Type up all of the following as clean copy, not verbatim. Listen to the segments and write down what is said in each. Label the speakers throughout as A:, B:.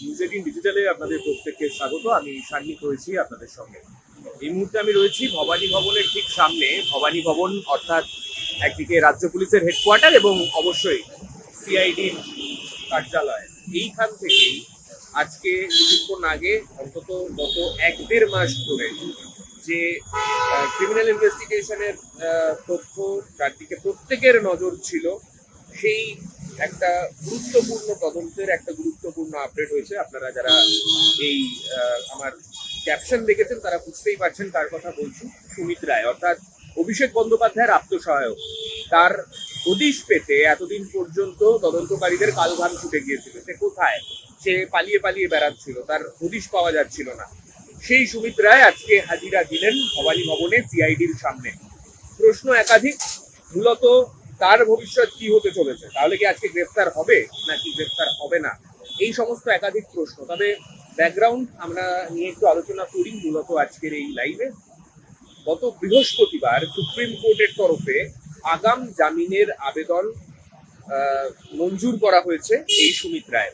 A: News eighteen ডিজিটালে আপনাদের প্রত্যেককে স্বাগত। আমি সান্নিক রয়েছি আপনাদের সঙ্গে। এই মুহূর্তে আমি রয়েছি ভবানী ভবনের ঠিক সামনে। ভবানী ভবন অর্থাৎ একদিকে রাজ্য পুলিশের হেডকোয়ার্টার এবং অবশ্যই সিআইডির কার্যালয়। এইখান থেকেই আজকে কিছুক্ষণ আগে অন্তত গত 1-1.5 মাস ধরে যে ক্রিমিনাল ইনভেস্টিগেশনের তথ্য চারদিকে প্রত্যেকের নজর ছিল, সেই একটা গুরুত্বপূর্ণ তদন্তের একটা গুরুত্বপূর্ণ আপডেট হয়েছে। আপনারা যারা এই আমার ক্যাপশন দেখেছেন তারা বুঝতেই পারছেন কার কথা বলছি। সুমিত রায় অর্থাৎ অভিষেক বন্দ্যোপাধ্যায়ের আত্মসহায়ক, তার হদিশ পেতে এতদিন পর্যন্ত তদন্তকারীদের কালঘাম ছুটে গিয়েছিল। সে কোথায়? সে পালিয়ে পালিয়ে বেড়াচ্ছিল, তার হদিশ পাওয়া যাচ্ছিল না। সেই সুমিত রায় আজকে হাজিরা দিলেন ভবানী ভবনে সিআইডির সামনে। প্রশ্ন একাধিক, মূলত তার ভবিষ্যৎ কি হতে চলেছে, তাহলে কি আজকে গ্রেফতার হবে নাকি গ্রেফতার হবে না, এই সমস্ত একাধিক প্রশ্ন। তবে ব্যাকগ্রাউন্ড আমরা নিয়ে একটু আলোচনা করি মূলত আজকের এই লাইভে। গত বৃহস্পতিবার সুপ্রিম কোর্টের তরফে আগাম জামিনের আবেদন মঞ্জুর করা হয়েছে এই সুমিত রায়।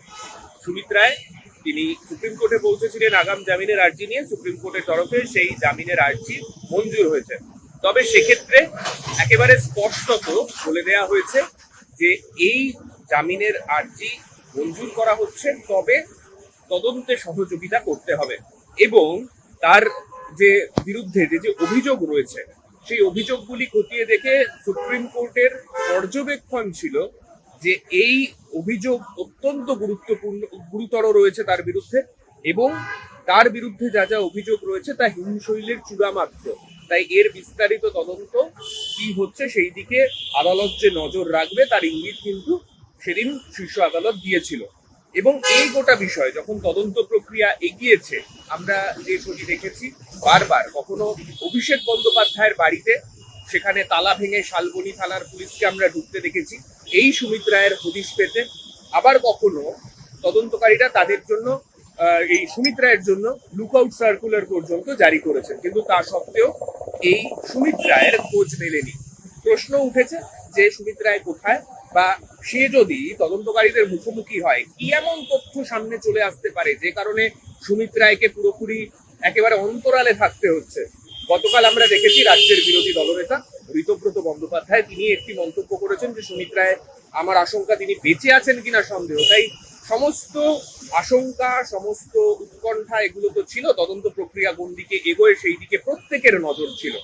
A: সুমিত রায় তিনি সুপ্রিম কোর্টে পৌঁছেছিলেন আগাম জামিনের আর্জি নিয়ে। সুপ্রিম কোর্টের তরফে সেই জামিনের আর্জি মঞ্জুর হয়েছে। তবে সেক্ষেত্রে একেবারে স্পষ্টত বলে দেওয়া হয়েছে যে এই জামিনের আর্জি মঞ্জুর করা হচ্ছে, তবে তদন্তে সহযোগিতা করতে হবে এবং তার যে বিরুদ্ধে যে অভিযোগ রয়েছে সেই অভিযোগগুলি খতিয়ে দেখে সুপ্রিম কোর্টের পর্যবেক্ষণ ছিল যে এই অভিযোগ অত্যন্ত গুরুতর রয়েছে তার বিরুদ্ধে, এবং তার বিরুদ্ধে যা যা অভিযোগ রয়েছে তা হিংশৈলের চূড়া মাত্র। তাই এর বিস্তারিত তদন্ত কি হচ্ছে সেই দিকে আদালত যে নজর রাখবে তার ইঙ্গিত কিন্তু সেদিন শীর্ষ আদালত দিয়েছিল। এবং এই গোটা বিষয় যখন তদন্ত প্রক্রিয়া এগিয়েছে, আমরা যে ছবি দেখেছি বারবার, কখনো অভিষেক বন্দ্যোপাধ্যায়ের বাড়িতে সেখানে তালা ভেঙে শালবনী থানার পুলিশকে আমরা ঢুকতে দেখেছি এই সুমিত রায়ের হদিশ পেতে। আবার কখনো তদন্তকারীরা তাদের জন্য এই সুমিত রায়ের জন্য লুকআউট সার্কুলার পর্যন্ত জারি করেছেন, কিন্তু তা সত্ত্বেও এই সুমিত রায়ের খোঁজ মেলেনি। প্রশ্ন উঠেছে যে সুমিত রায় কোথায়, বা সে যদি তদন্তকারীদের মুখোমুখি হয় কি এমন তথ্য সামনে চলে আসতে পারে যে কারণে সুমিত রায়কে পুরোপুরি একেবারে অন্তরালে থাকতে হচ্ছে। গতকাল আমরা দেখেছি রাজ্যের বিরোধী দলনেতা ঋতব্রত বন্দ্যোপাধ্যায় তিনি একটি মন্তব্য করেছেন যে সুমিত রায়, আমার আশঙ্কা তিনি বেঁচে আছেন কিনা সন্দেহ। তাই সমস্ত আশঙ্কা, সমস্ত উৎকণ্ঠা এগুলো তো ছিল, তদন্ত প্রক্রিয়া কোন দিকে এগোয় সেই দিকে প্রত্যেকের নজর ছিল।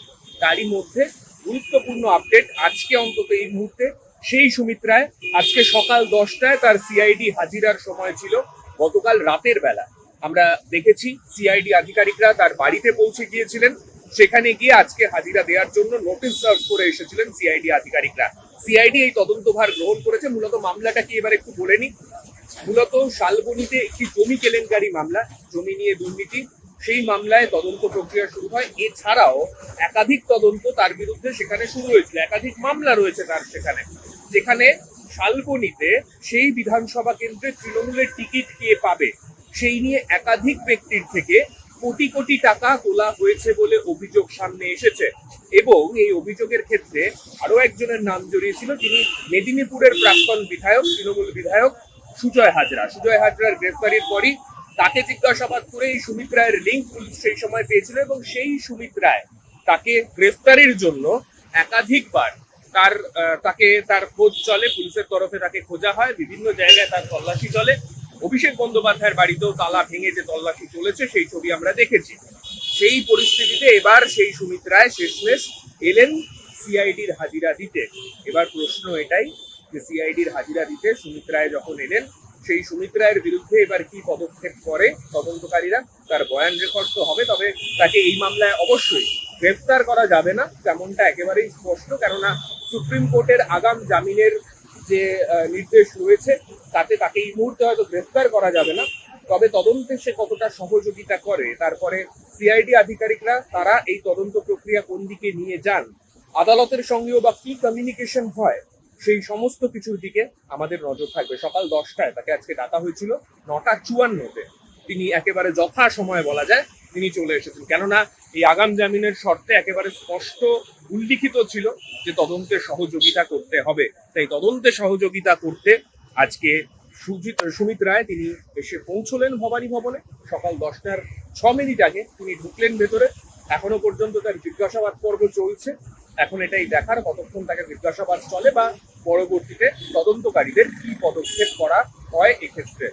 A: তারই মধ্যে গুরুত্বপূর্ণ আপডেট আজকে, অন্তত এই মুহূর্তে, সেই সুমিত রায় আজকে সকাল 10টায় তার সিআইডি হাজিরার সময় ছিল। গতকাল রাতের বেলা আমরা দেখেছি সিআইডি আধিকারিকরা তার বাড়িতে পৌঁছে গিয়েছিলেন। সেখানে গিয়ে আজকে হাজিরা দেওয়ার জন্য নোটিশ সার্ভ করে এসেছিলেন সিআইডি আধিকারিকরা। সিআইডি এই তদন্তভার গ্রহণ করেছে। মূলত মামলাটা কি এবার একটু বলে নি। মূলত শালবনীতে একটি জমি কেলেঙ্কারি মামলা, জমি নিয়ে দুর্নীতি, সেই মামলায় তদন্ত প্রক্রিয়া শুরু হয়। এছাড়াও একাধিক তদন্ত তার বিরুদ্ধে সেখানে শুরু হয়েছিল, একাধিক মামলা রয়েছে তার সেখানে, যেখানে শালবনীতে সেই বিধানসভা কেন্দ্রে তৃণমূলের টিকিট কে পাবে সেই নিয়ে একাধিক ব্যক্তির থেকে কোটি কোটি টাকা তোলা হয়েছে বলে অভিযোগ সামনে এসেছে। এবং এই অভিযোগের ক্ষেত্রে আরো একজনের নাম জড়িয়েছিল, যিনি মেদিনীপুরের প্রাক্তন বিধায়ক, তৃণমূল বিধায়ক সুজয় হাজরা। সুজয় হাজরার গ্রেফতারির পরই তাকে জিজ্ঞাসাবাদ করে এই সুমিত রায়ের লিঙ্ক পুলিশ সেই সময় পেয়েছিল, এবং সেই সুমিত রায় তাকে গ্রেফতারির জন্য একাধিকবার তার খোঁজ চলে, পুলিশের তরফে তাকে খোঁজা হয়, বিভিন্ন জায়গায় তার তল্লাশি চলে। অভিষেক বন্দ্যোপাধ্যায়ের বাড়িতেও তালা ভেঙে যে তল্লাশি চলেছে সেই ছবি আমরা দেখেছি। সেই পরিস্থিতিতে এবার সেই সুমিত রায় শেষমেশ এলেন সিআইডির হাজিরা দিতে। এবার প্রশ্ন এটাই যে সিআইডির হাজিরা দিতে সুমিত রায় যখন এলেন, সেই সুমিত রায়ের বিরুদ্ধে এবার কি পদক্ষেপ করে তদন্তকারীরা, তার বয়ান রেকর্ড তো হবে। তবে তাকে এই মামলায় অবশ্যই গ্রেফতার করা যাবে না তেমনটা একেবারেই স্পষ্ট, কেননা সুপ্রিম কোর্টের আগাম জামিনের যে নির্দেশ রয়েছে তাতে তাকে এই মুহূর্তে হয়তো গ্রেফতার করা যাবে না। তবে তদন্তে সে কতটা সহযোগিতা করে, তারপরে সিআইডি আধিকারিকরা তারা এই তদন্ত প্রক্রিয়া কোন দিকে নিয়ে যান, আদালতের সঙ্গেও বা কি কমিউনিকেশন হয়, সেই সমস্ত কিছুর দিকে আমাদের নজর থাকবে। সকাল 10টায় তাকে আজকে ডাকা হয়েছিল, 9:54-তে তিনি একেবারে যথা সময় বলা যায় তিনি চলে এসেছেন, কেননা এই আগাম জামিনের শর্তে একেবারে স্পষ্ট উল্লিখিত ছিল যে তদন্তে সহযোগিতা করতে হবে। তাই তদন্তে সহযোগিতা করতে আজকে সুমিত রায় তিনি এসে পৌঁছলেন ভবানী ভবনে সকাল 10:06 আগে তিনি ঢুকলেন ভেতরে। এখনো পর্যন্ত তার জিজ্ঞাসাবাদ পর্ব চলছে। এখন এটাই দেখার কতক্ষণ তাকে জিজ্ঞাসাবাদ চলে বা পরবর্তীতে তদন্তকারীদের কি পদক্ষেপ করা হয় এক্ষেত্রে।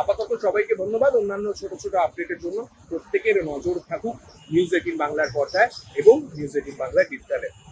A: আপাতত সবাইকে ধন্যবাদ। অন্যান্য ছোট ছোট আপডেটের জন্য প্রত্যেকের নজর থাকুক নিউজ 18 বাংলার পর্দায় এবং নিউজ 18 বাংলা ডিজিটালে।